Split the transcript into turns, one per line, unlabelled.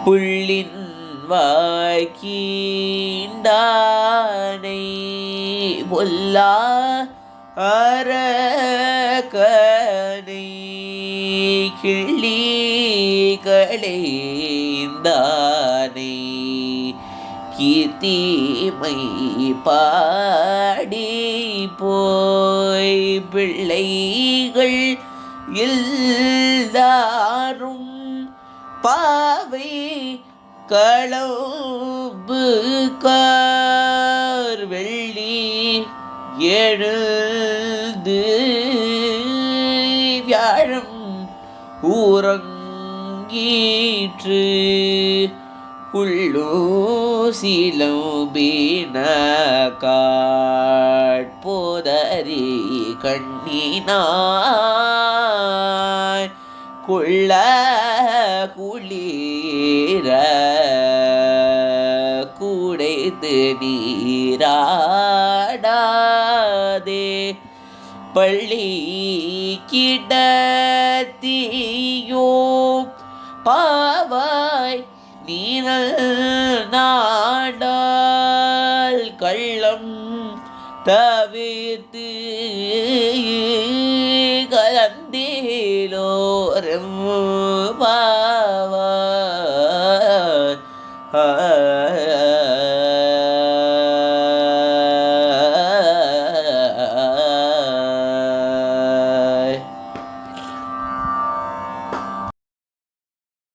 புள்ளின் வாய்க்கீண்டானை பொல்லா அரக்கனை கிள்ளி களைந்தானை கீர்த்திமை பாடி போய் பிள்ளைகள் எல்லாரும் பாவை களம்பு கார் வெள்ளி எழுந்து வியாழம் ஊரங்கீற்று உள்ளோ சிலம்பின காட்போதரி கண்ணினாய் கொள்ள குளிர கூடைத்து நீராடாதே பள்ளி கிடத்தியோ பாவாய் நீனல் நாடால் கள்ளம் தவிர்த்து கலந்தேலோரும்